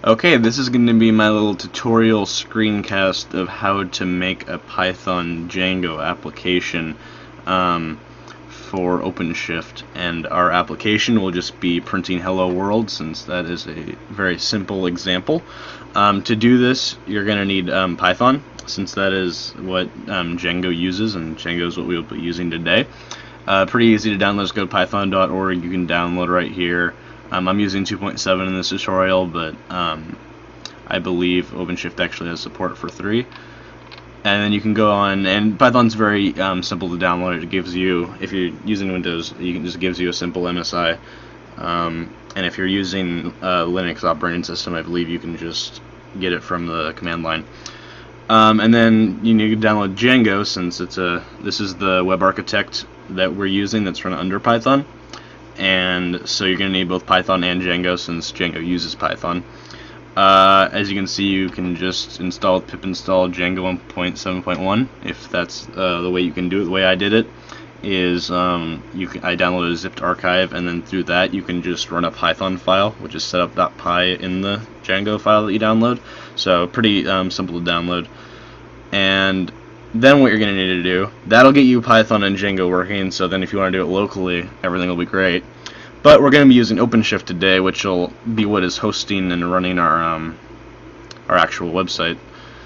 Okay, this is going to be my little tutorial screencast of how to make a Python Django application for OpenShift, and our application will just be printing hello world, since that is a very simple example. To do this, you're going to need Python, since that is what Django uses, and Django is what we will be using today. Pretty easy to download. Just go to python.org. You can download right here. I'm using 2.7 in this tutorial, but I believe OpenShift actually has support for 3. And then you can go on, and Python's very simple to download. It gives you, if you're using Windows, it just gives you a simple MSI. And if you're using Linux operating system, I believe you can just get it from the command line. And then you need to download Django, since this is the web architect that we're using that's run under Python. And so you're going to need both Python and Django, since Django uses Python. As you can see, you can just install pip install Django 1.7.1 if that's the way you can do it. The way I did it is I downloaded a zipped archive, and then through that you can just run a Python file, which is setup.py in the Django file that you download. So pretty simple to download. And then what you're going to need to do, that'll get you Python and Django working, so then if you want to do it locally, everything will be great. But we're going to be using OpenShift today, which will be what is hosting and running our actual website.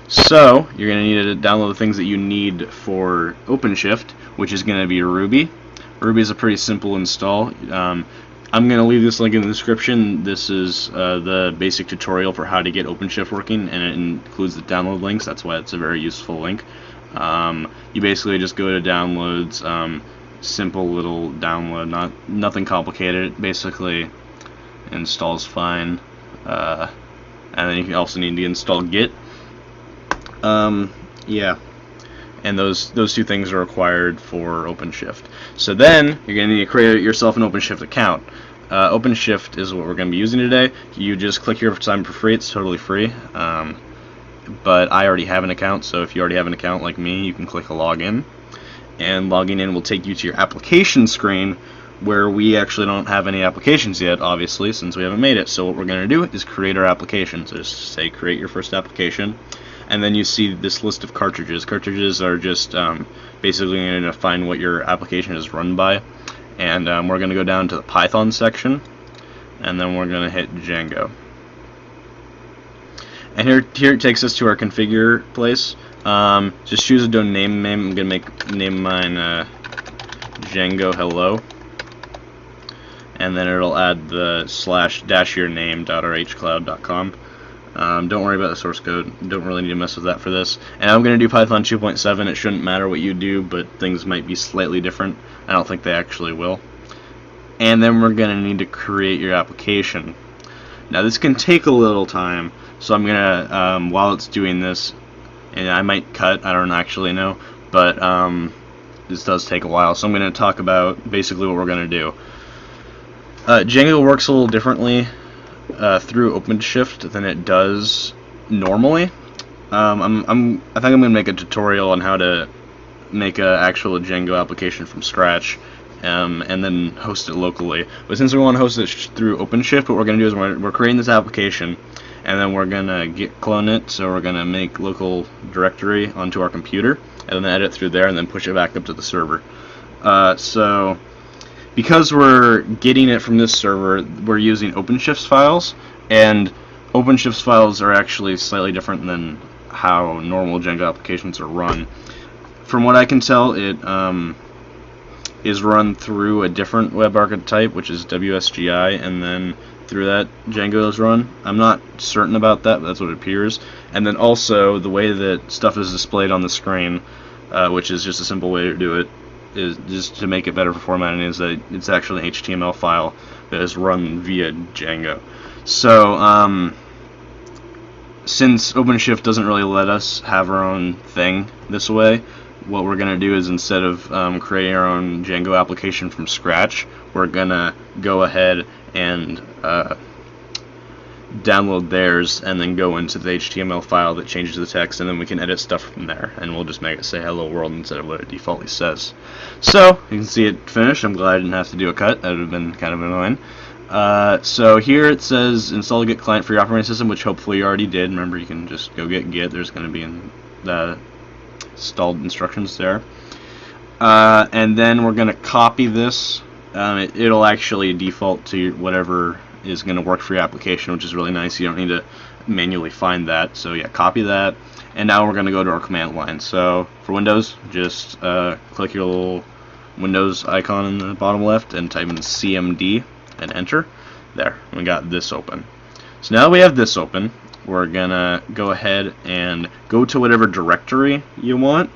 So you're going to need to download the things that you need for OpenShift, which is going to be Ruby. Ruby is a pretty simple install. I'm going to leave this link in the description. This is the basic tutorial for how to get OpenShift working, and it includes the download links. That's why it's a very useful link. You basically just go to downloads, simple little download, nothing complicated. It basically installs fine, and then you also need to install Git. Yeah, and those two things are required for OpenShift. So then you're going to need to create yourself an OpenShift account. OpenShift is what we're going to be using today. You just click here for sign up for free. It's totally free. But I already have an account, so if you already have an account like me, you can click a login, and logging in will take you to your application screen, where we actually don't have any applications yet, obviously, since we haven't made it. So what we're going to do is create our application. So just say create your first application, and then you see this list of cartridges. Cartridges are just basically going to define what your application is run by, and we're going to go down to the Python section, and then we're going to hit Django. And here it takes us to our configure place. Just choose a domain name. I'm going to name mine Django Hello. And then it'll add the /-yourname.rhcloud.com. Don't worry about the source code. Don't really need to mess with that for this. And I'm going to do Python 2.7. It shouldn't matter what you do, but things might be slightly different. I don't think they actually will. And then we're going to need to create your application. Now this can take a little time. So I'm gonna, while it's doing this, and I might cut, I don't actually know, but this does take a while, so I'm gonna talk about basically what we're gonna do. Django works a little differently through OpenShift than it does normally. I think I'm gonna make a tutorial on how to make an actual Django application from scratch, and then host it locally. But since we want to host it through OpenShift, what we're gonna do is we're creating this application, and then we're gonna git clone it. So we're gonna make local directory onto our computer, and then edit through there, and then push it back up to the server. So because we're getting it from this server, we're using OpenShift's files, and OpenShift's files are actually slightly different than how normal Django applications are run. From what I can tell, it is run through a different web archetype, which is WSGI, and then through that Django is run. I'm not certain about that, but that's what it appears. And then also the way that stuff is displayed on the screen, which is just a simple way to do it, is just to make it better for formatting, is that it's actually an HTML file that is run via Django. So since OpenShift doesn't really let us have our own thing this way, what we're going to do is, instead of creating our own Django application from scratch, we're going to go ahead and download theirs, and then go into the HTML file that changes the text, and then we can edit stuff from there, and we'll just make it say hello world instead of what it defaultly says. So you can see it finished. I'm glad I didn't have to do a cut. That would have been kind of annoying. So here it says install Git client for your operating system, which hopefully you already did. Remember, you can just go get Git. There's going to be in the installed instructions there. And then we're going to copy this. It'll actually default to whatever is going to work for your application, which is really nice. You don't need to manually find that. So yeah, copy that. And now we're going to go to our command line. So for Windows, just click your little Windows icon in the bottom left and type in CMD and enter. There, we got this open. So now that we have this open, we're gonna go ahead and go to whatever directory you want.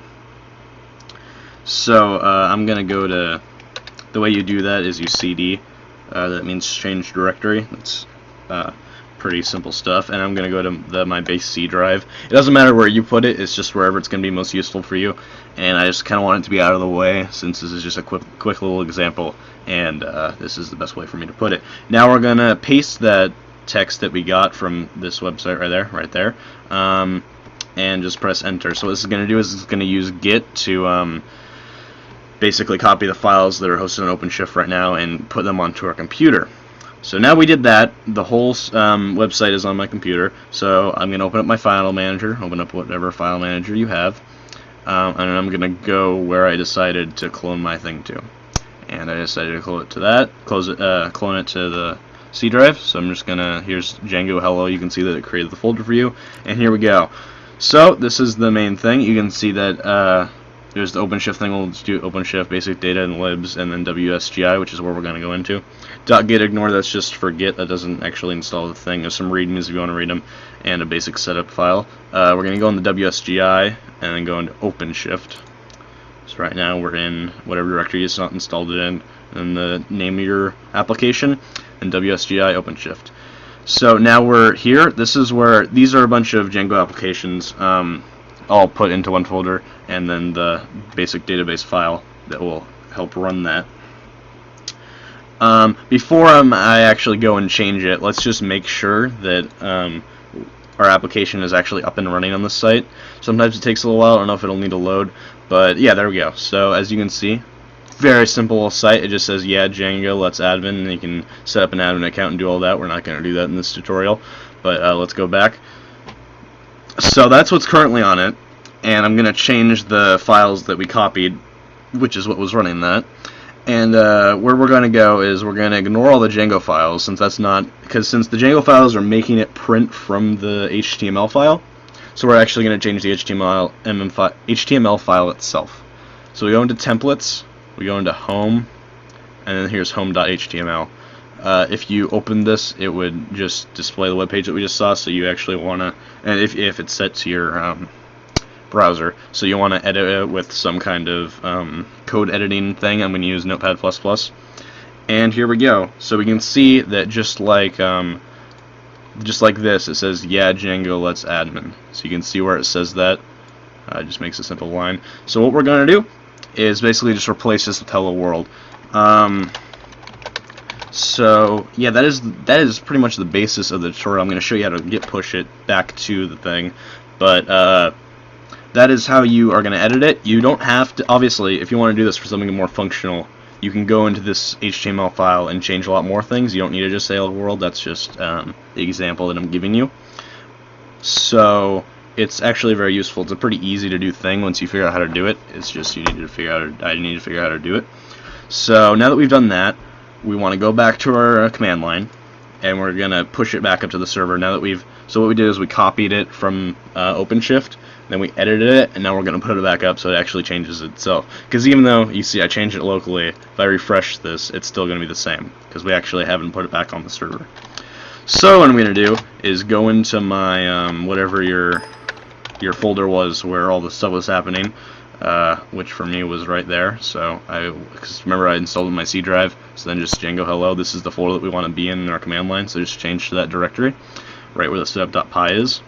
So I'm gonna go to, the way you do that is you CD, that means change directory. That's pretty simple stuff, and I'm gonna go to my base C drive. It doesn't matter where you put it, it's just wherever it's gonna be most useful for you, and I just kinda want it to be out of the way since this is just a quick little example, and this is the best way for me to put it. Now we're gonna paste that text that we got from this website right there, and just press enter. So what this is gonna do is it's gonna use Git to basically copy the files that are hosted on OpenShift right now and put them onto our computer. So now we did that. The whole website is on my computer. So I'm going to open up my file manager, open up whatever file manager you have, and I'm going to go where I decided to clone my thing to. And I decided to clone it to that, clone it to the C drive. So I'm just going to, here's Django hello. You can see that it created the folder for you. And here we go. So this is the main thing. You can see that there's the OpenShift thing. We'll just do OpenShift, basic data and libs, and then WSGI, which is where we're going to go into. .git ignore, that's just for Git. That doesn't actually install the thing. There's some readmes if you want to read them, and a basic setup file. We're going to go in the WSGI, and then go into OpenShift. So right now we're in whatever directory it's not installed it in, and the name of your application, and WSGI OpenShift. So now we're here. This is where, these are a bunch of Django applications, all put into one folder, and then the basic database file that will help run that. Before I actually go and change it, let's just make sure that our application is actually up and running on the site. Sometimes it takes a little while. I don't know if it'll need to load, but yeah, there we go. So as you can see, very simple site. It just says yeah Django, let's admin, and you can set up an admin account and do all that. We're not going to do that in this tutorial, but let's go back. So that's what's currently on it, and I'm going to change the files that we copied, which is what was running that. And where we're going to go is we're going to ignore all the Django files, since that's not, because since the Django files are making it print from the HTML file, so we're actually going to change the HTML file itself. So we go into templates, we go into home, and then here's home.html. If you open this, it would just display the web page that we just saw, so you actually want to, and if it's set to your browser, so you want to edit it with some kind of code editing thing. I'm going to use Notepad++, and here we go. So we can see that just like this, it says yeah Django, let's admin. So you can see where it says that. It just makes a simple line. So what we're going to do is basically just replace this with hello world. So yeah, that is pretty much the basis of the tutorial. I'm going to show you how to git push it back to the thing, but that is how you are going to edit it. You don't have to, obviously, if you want to do this for something more functional, you can go into this HTML file and change a lot more things. You don't need to just say hello world. That's just the example that I'm giving you. So it's actually very useful. It's a pretty easy to do thing once you figure out how to do it. It's just I need to figure out how to do it. So now that we've done that, we want to go back to our command line, and we're gonna push it back up to the server. Now that so what we did is we copied it from OpenShift, then we edited it, and now we're gonna put it back up so it actually changes itself. Because even though you see I changed it locally, if I refresh this, it's still gonna be the same because we actually haven't put it back on the server. So what I'm gonna do is go into my whatever your folder was where all the stuff was happening. Which for me was right there. So because remember I installed in my C drive, so then just Django hello. This is the folder that we want to be in our command line, so just change to that directory, right where the setup.py is.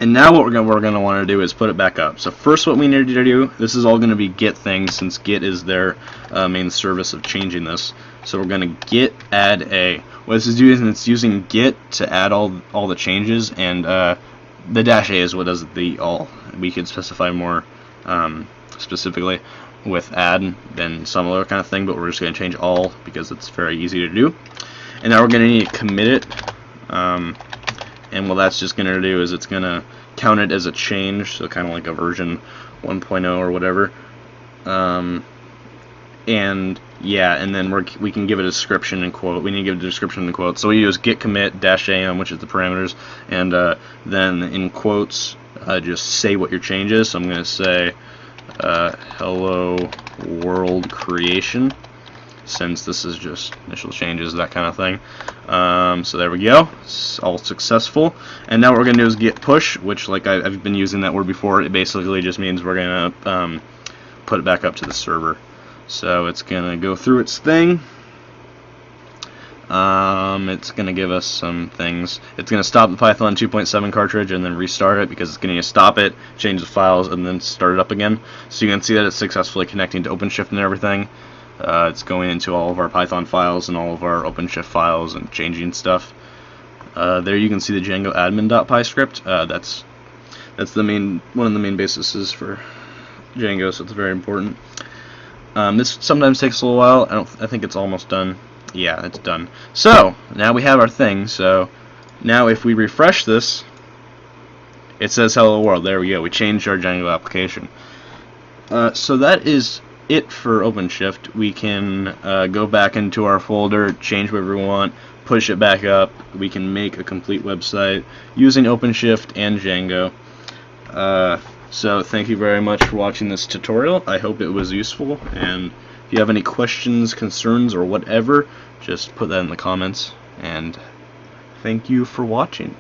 And now what we're going to want to do is put it back up. So first what we need to do, this is all going to be Git things, since Git is their main service of changing this. So we're going to git add a. What this is doing, it's using Git to add all the changes, and the dash A is what does the all. We could specify more specifically with add than some other kind of thing, but we're just going to change all because it's very easy to do. And now we're going to need to commit it. And what that's just going to do is it's going to count it as a change, so kind of like a version 1.0 or whatever. And yeah, and then we can give it a description and quote. We need to give it a description and quote. So we use git commit -am, which is the parameters, and then in quotes, just say what your change is. So I'm going to say hello world creation, since this is just initial changes, that kind of thing. So there we go, it's all successful. And now what we're going to do is git push, which, like I've been using that word before, it basically just means we're going to put it back up to the server. So it's going to go through its thing. It's going to give us some things. It's going to stop the Python 2.7 cartridge and then restart it, because it's going to stop it, change the files, and then start it up again. So you can see that it's successfully connecting to OpenShift and everything. It's going into all of our Python files and all of our OpenShift files and changing stuff. There you can see the Django admin.py script. That's the one of the main bases for Django, so it's very important. This sometimes takes a little while. I think it's almost done. Yeah, it's done. So now we have our thing. So now if we refresh this, it says hello world. There we go. We changed our Django application. So that is it for OpenShift. We can go back into our folder, change whatever we want, push it back up. We can make a complete website using OpenShift and Django. So thank you very much for watching this tutorial. I hope it was useful, and if you have any questions, concerns, or whatever, just put that in the comments, and thank you for watching.